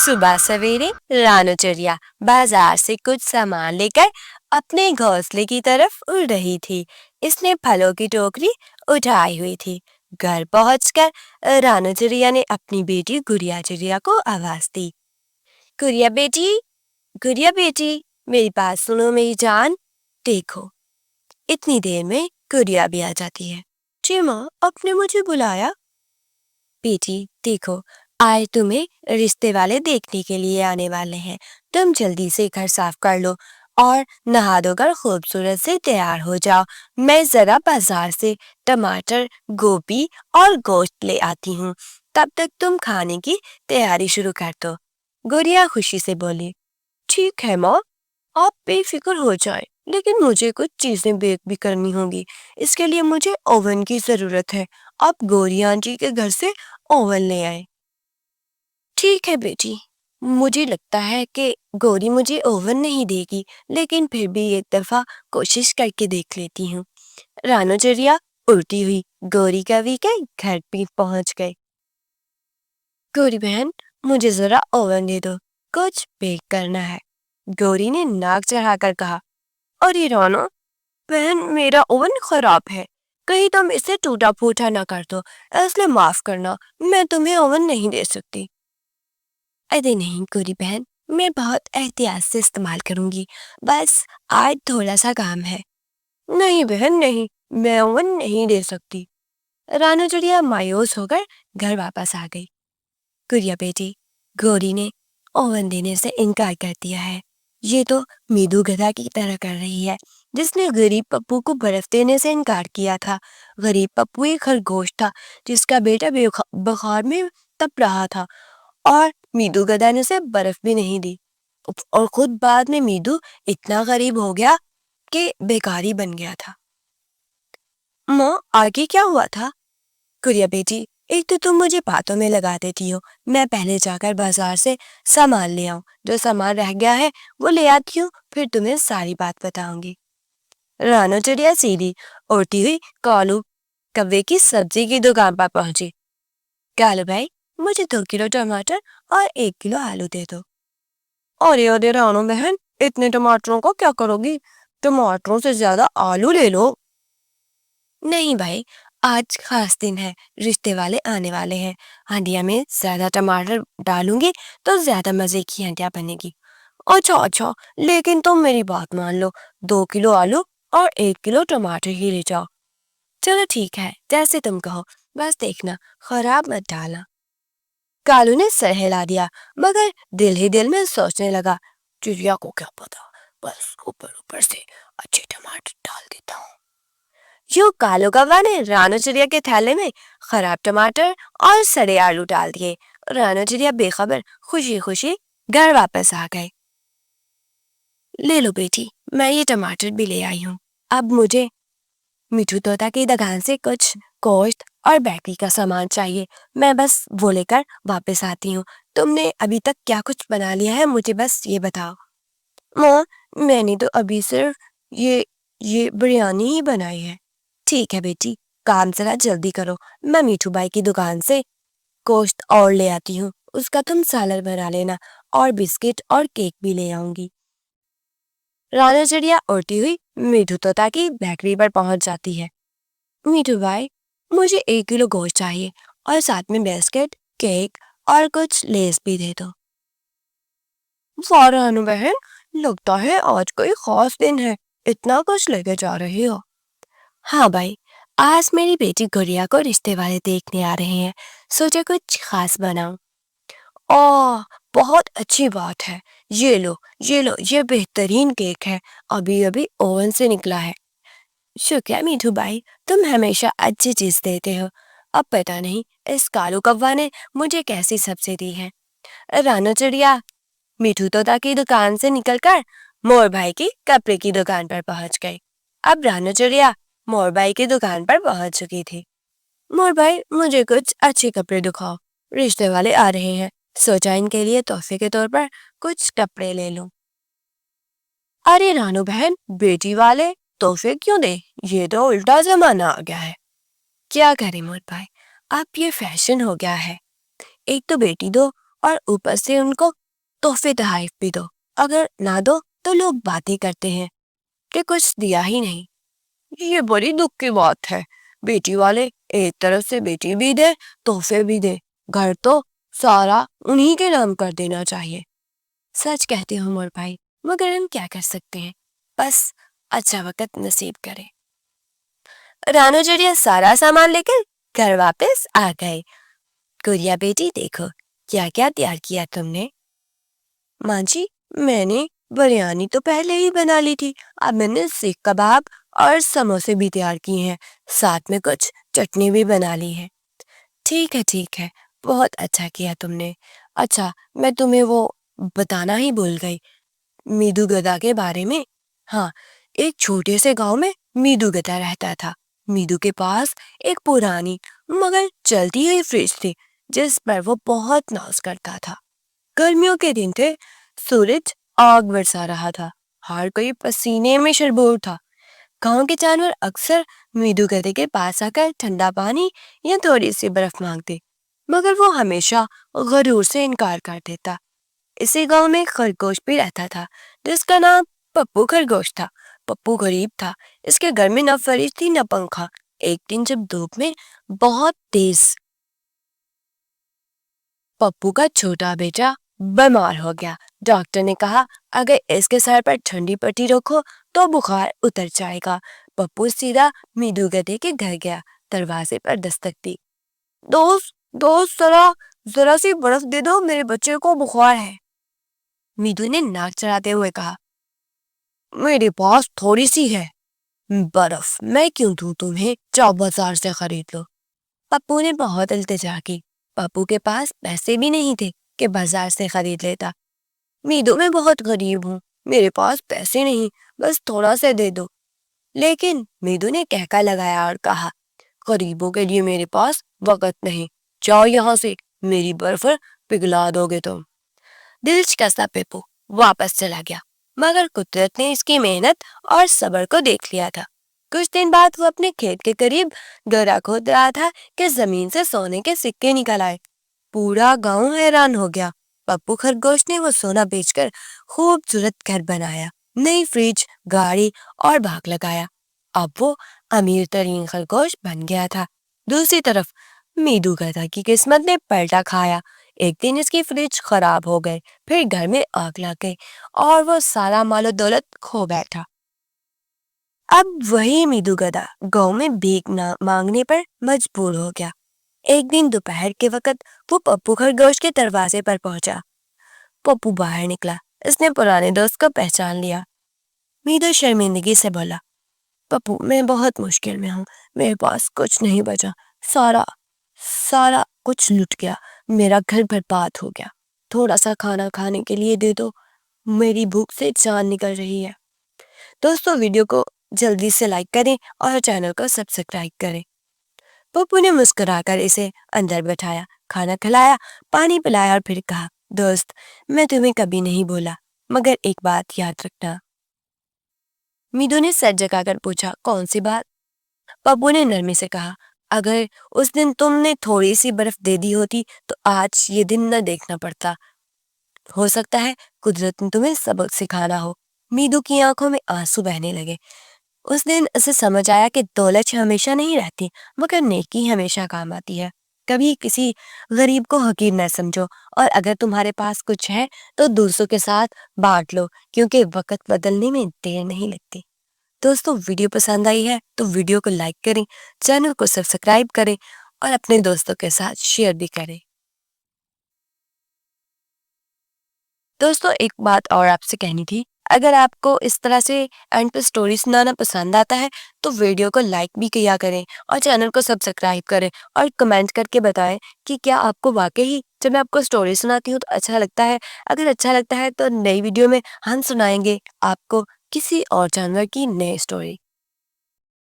صبح سویرے رانو چڑیا بازار سے کچھ سامان لے کر اپنے گھونسلے کی طرف اڑ رہی تھی۔ اس نے پھلوں کی ٹوکری اٹھائی ہوئی تھی۔ گھر پہنچ کر رانو چڑیا نے اپنی بیٹی گڑیا چڑیا کو آواز دی۔ گڑیا بیٹی، میری بات سنو میری جان۔ دیکھو اتنی دیر میں گڑیا بھی آ جاتی ہے۔ جی ماں، آپ نے مجھے بلایا؟ بیٹی دیکھو، آج تمہیں رشتے والے دیکھنے کے لیے آنے والے ہیں۔ تم جلدی سے گھر صاف کر لو اور نہا دھو کر خوبصورت سے تیار ہو جاؤ۔ میں ذرا بازار سے ٹماٹر، گوبھی اور گوشت لے آتی ہوں، تب تک تم کھانے کی تیاری شروع کر دو۔ گڑیا خوشی سے بولی، ٹھیک ہے ماں، آپ بے فکر ہو جائیں، لیکن مجھے کچھ چیزیں بیک بھی کرنی ہوں گی۔ اس کے لیے مجھے اوون کی ضرورت ہے۔ آپ گوری آنٹی کے گھر سے اوون لے آئے۔ ٹھیک ہے بیٹی، مجھے لگتا ہے کہ گوری مجھے اوون نہیں دے گی، لیکن پھر بھی ایک دفعہ کوشش کر کے دیکھ لیتی ہوں۔ رانو چڑیا اڑتی ہوئی گوری کا بھی گھر بھی پہنچ گئی۔ گوری بہن، مجھے ذرا اوون دے دو، کچھ بیک کرنا ہے۔ گوری نے ناک چڑھا کر کہا، ارے رانو بہن، میرا اوون خراب ہے، کہیں تم اسے ٹوٹا پھوٹا نہ کر دو، اس لیے معاف کرنا، میں تمہیں اوون نہیں دے سکتی۔ ارے نہیں گوری بہن، میں بہت احتیاط سے استعمال کروں گی، بس آج تھوڑا سا کام ہے۔ نہیں بہن نہیں، میں اوون نہیں دے سکتی۔ رانو چڑیا مایوس ہو کر گھر واپس آ گئی۔ گڑیا بیٹی، گوری نے اوون دینے سے انکار کر دیا ہے۔ یہ تو میدو گدھا کی طرح کر رہی ہے، جس نے غریب پپو کو برف دینے سے انکار کیا تھا۔ غریب پپو ایک خرگوش تھا جس کا بیٹا بخار میں تپ رہا تھا، اور میدو گدھا نے اسے برف بھی نہیں دی، اور خود بعد میں میدو اتنا غریب ہو گیا کہ بیکاری بن گیا تھا۔ ماں، آگے کیا ہوا تھا؟ گڑیا بیٹی، ایک تو تم مجھے باتوں میں لگا دیتی ہو، میں پہلے جا کر بازار سے سامان لے آؤں، جو سامان رہ گیا ہے وہ لے آتی ہوں، پھر تمہیں ساری بات بتاؤں گی۔ رانو چڑیا سیدھی اڑتی ہوئی کالو کوے کی سبزی کی دکان پر پہنچی۔ کالو بھائی، مجھے 2 کلو ٹماٹر اور 1 کلو آلو دے دو۔ ارے رانو بہن، اتنے ٹماٹروں کو کیا کرو گی؟ ٹماٹروں سے زیادہ آلو لے لو۔ نہیں بھائی، آج خاص دن ہے، رشتے والے آنے والے ہیں، ہانڈیا میں زیادہ ٹماٹر ڈالوں گی تو زیادہ مزے کی ہانڈیا بنے گی۔ اچھا، لیکن تم میری بات مان لو، 2 کلو آلو اور 1 کلو ٹماٹر ہی لے جاؤ۔ چلو ٹھیک ہے، جیسے تم کہو، بس دیکھنا خراب مت ڈالنا۔ کالو نے سر ہلا دیا، مگر دل ہی دل میں سوچنے لگا، چڑیا کو کیا پتا، بس اوپر سے اچھے ٹماٹر ڈال دیتا ہوں۔ یوں کالو کوا نے رانو چڑیا کے تھیلے میں خراب ٹماٹر اور سڑے آلو ڈال دیے۔ رانو چڑیا بے خبر خوشی خوشی گھر واپس آ گئے۔ لے لو بیٹی، میں یہ ٹماٹر بھی لے آئی ہوں۔ اب مجھے میٹھو طوطا کی دکان سے کچھ گوشت اور بیکری کا سامان چاہیے، میں بس وہ لے کر واپس آتی ہوں۔ تم نے ابھی تک کیا کچھ بنا لیا ہے، مجھے بس یہ بتاؤ۔ ماں، میں نے تو ابھی صرف یہ بریانی ہی بنائی ہے۔ ٹھیک ہے بیٹی، کام ذرا جلدی کرو، میں میٹھو بائی کی دکان سے گوشت اور لے آتی ہوں، اس کا تم سالن بنا لینا، اور بسکٹ اور کیک بھی لے آؤں گی۔ رانو چڑیا اڑتی ہوئی میٹھو طوطا کی بیکری پر پہنچ جاتی ہے۔ میٹھو بھائی، مجھے 1 کلو گوشت چاہیے، اور ساتھ میں بسکٹ، کیک اور کچھ لیس بھی دے دو۔ واہ رانو بہن، لگتا ہے آج کوئی خاص دن ہے، اتنا کچھ لے کے جا رہی ہو۔ ہاں بھائی، آج میری بیٹی گڑیا کو رشتے والے دیکھنے آ رہے ہیں، سوچا کچھ خاص بناؤں۔ بہت اچھی بات ہے، یہ لو یہ بہترین کیک ہے، ابھی اوون سے نکلا ہے۔ شکریہ میٹھو بھائی، تم ہمیشہ اچھی چیز دیتے ہو۔ اب پتہ نہیں اس کالو کوا نے مجھے کیسی سبزی دی ہے۔ رانو چڑیا میٹھو طوطا کی دکان سے نکل کر مور بھائی کی کپڑے کی دکان پر پہنچ گئی۔ اب رانو چڑیا مور بھائی کی دکان پر پہنچ چکی تھی۔ مور بھائی، مجھے کچھ اچھے کپڑے دکھاؤ، رشتے والے آ رہے ہیں، سوچا ان کے لیے تحفے کے طور پر کچھ کپڑے لے لوں۔ ارے رانو بہن، بیٹی والے تحفے کیوں دے، یہ تو الٹا زمانہ آ گیا ہے۔ کیا کریں مور بھائی، اب یہ فیشن ہو گیا ہے، ایک تو بیٹی دو اور اوپر سے ان کو تحفے تحائف بھی دو. اگر نہ دو تو لوگ باتیں کرتے ہیں کہ کچھ دیا ہی نہیں. یہ بڑی دکھ کی بات ہے. بیٹی والے ایک طرف سے بیٹی بھی دے, تحفے بھی دے, گھر تو سارا انہی کے نام کر دینا چاہیے. سچ کہتے ہو مور بھائی, مگر ہم کیا کر سکتے ہیں, بس اچھا وقت نصیب کرے. رانو چڑیا سارا سامان لے کر گھر واپس آ گئے. گڑیا بیٹی دیکھو کیا کیا تیار کیا تم نے. ماں جی میں نے بریانی تو پہلے ہی بنا لی تھی, اب میں نے سیخ کباب اور سموسے بھی تیار کیے ہیں, ساتھ میں کچھ چٹنی بھی بنا لی ہے. ٹھیک ہے, بہت اچھا کیا تم نے. اچھا میں تمہیں وہ بتانا ہی بھول گئی, میدو گدا کے بارے میں. ہاں, ایک چھوٹے سے گاؤں میں میدو گدا رہتا تھا. میدو کے پاس ایک پرانی مگر چلتی ہوئی فریج تھی جس پر وہ بہت ناز کرتا تھا. گرمیوں کے دن تھے, سورج آگ برسا رہا تھا, ہر کوئی پسینے میں شربور تھا. گاؤں کے جانور اکثر میدو گدے کے پاس آ کر ٹھنڈا پانی یا تھوڑی سی برف مانگتے, مگر وہ ہمیشہ غرور سے انکار کر دیتا. اسی گاؤں میں خرگوش بھی رہتا تھا جس کا نام پپو خرگوش تھا. پپو غریب تھا, اس کے گھر میں نہ فریج تھی نہ پنکھا. ایک دن جب دھوپ میں بہت تیز پپو کا چھوٹا بیٹا بیمار ہو گیا. ڈاکٹر نے کہا اگر اس کے سر پر ٹھنڈی پٹی رکھو تو بخار اتر جائے گا. پپو سیدھا میدو گدے کے گھر گیا. دروازے پر دستک دی. دوست ذرا سی برف دے دو, میرے بچے کو بخار ہے. میدو نے ناک چڑھاتے ہوئے کہا میرے پاس تھوڑی سی ہے برف, میں کیوں دوں تمہیں, جاؤ بازار سے خرید لو. پپو نے بہت التجا کی. پپو کے پاس پیسے بھی نہیں تھے کہ بازار سے خرید لیتا. میدو میں بہت غریب ہوں, میرے پاس پیسے نہیں, بس تھوڑا سا دے دو. لیکن میدو نے کہکا لگایا اور کہا غریبوں کے لیے میرے پاس وقت نہیں, جاؤ یہاں سے, میری برف پگھلا دو گے تم. دل شکستہ پپو واپس چلا گیا, مگر قدرت نے اس کی محنت اور صبر کو دیکھ لیا تھا. کچھ دن بعد وہ اپنے کھیت کے قریب گڑھا کھود رہا تھا کہ زمین سے سونے کے سکے نکل آئے. پورا گاؤں حیران ہو گیا. پپو خرگوش نے وہ سونا بیچ کر خوبصورت گھر بنایا, نئی فریج, گاڑی اور باغ لگایا. اب وہ امیر ترین خرگوش بن گیا تھا. دوسری طرف میدو گدھا کی قسمت نے پلٹا کھایا. ایک دن اس کی فریج خراب ہو گئے, پھر گھر میں آگ لگ گئی اور وہ سارا مال و دولت کھو بیٹھا. اب وہی میدو گدھا گاؤں میں بھیک مانگنے پر مجبور ہو گیا. ایک دن دوپہر کے وقت وہ پپو خرگوش کے دروازے پر پہنچا. پپو باہر نکلا. اس نے پرانے دوست کو پہچان لیا. میدو شرمندگی سے بولا پپو میں بہت مشکل میں ہوں, میرے پاس کچھ نہیں بچا, سارا کچھ لٹ گیا, میرا گھر برباد ہو گیا, تھوڑا سا کھانا کھانے کے لیے دے دو, میری بھوک سے جان نکل رہی ہے. دوستو ویڈیو کو جلدی سے لائک کریں اور چینل کو سبسکرائب کریں. پپو نے مسکرا کر اسے اندر بٹھایا, کھانا کھلایا, پانی پلایا اور پھر کہا دوست میں تمہیں کبھی نہیں بولا, مگر ایک بات یاد رکھنا. میدو نے سر جھکا کر پوچھا کون سی بات؟ پپو نے نرمی سے کہا اگر اس دن تم نے تھوڑی سی برف دے دی ہوتی تو آج یہ دن نہ دیکھنا پڑتا. ہو سکتا ہے قدرت نے تمہیں سبق سکھانا ہو. میدو کی آنکھوں میں آنسو بہنے لگے. اس دن اسے سمجھ آیا کہ دولت ہمیشہ نہیں رہتی, مگر نیکی ہمیشہ کام آتی ہے. کبھی کسی غریب کو حقیر نہ سمجھو, اور اگر تمہارے پاس کچھ ہے تو دوسروں کے ساتھ بانٹ لو, کیونکہ وقت بدلنے میں دیر نہیں لگتی. دوستو ویڈیو پسند آئی ہے تو ویڈیو کو لائک کریں, چینل کو سبسکرائب کریں اور اپنے دوستوں کے ساتھ شیئر بھی کریں. دوستو ایک بات اور آپ سے کہنی تھی, اگر آپ کو اس طرح سے اینڈ پہ سٹوری سنانا پسند آتا ہے تو ویڈیو کو لائک بھی کیا کریں اور چینل کو سبسکرائب کریں اور کمنٹ کر کے بتائیں کہ کیا آپ کو واقعی جب میں آپ کو سٹوری سناتی ہوں تو اچھا لگتا ہے. اگر اچھا لگتا ہے تو نئی ویڈیو میں ہم سنائیں گے آپ کو کسی اور جانور کی نئی سٹوری.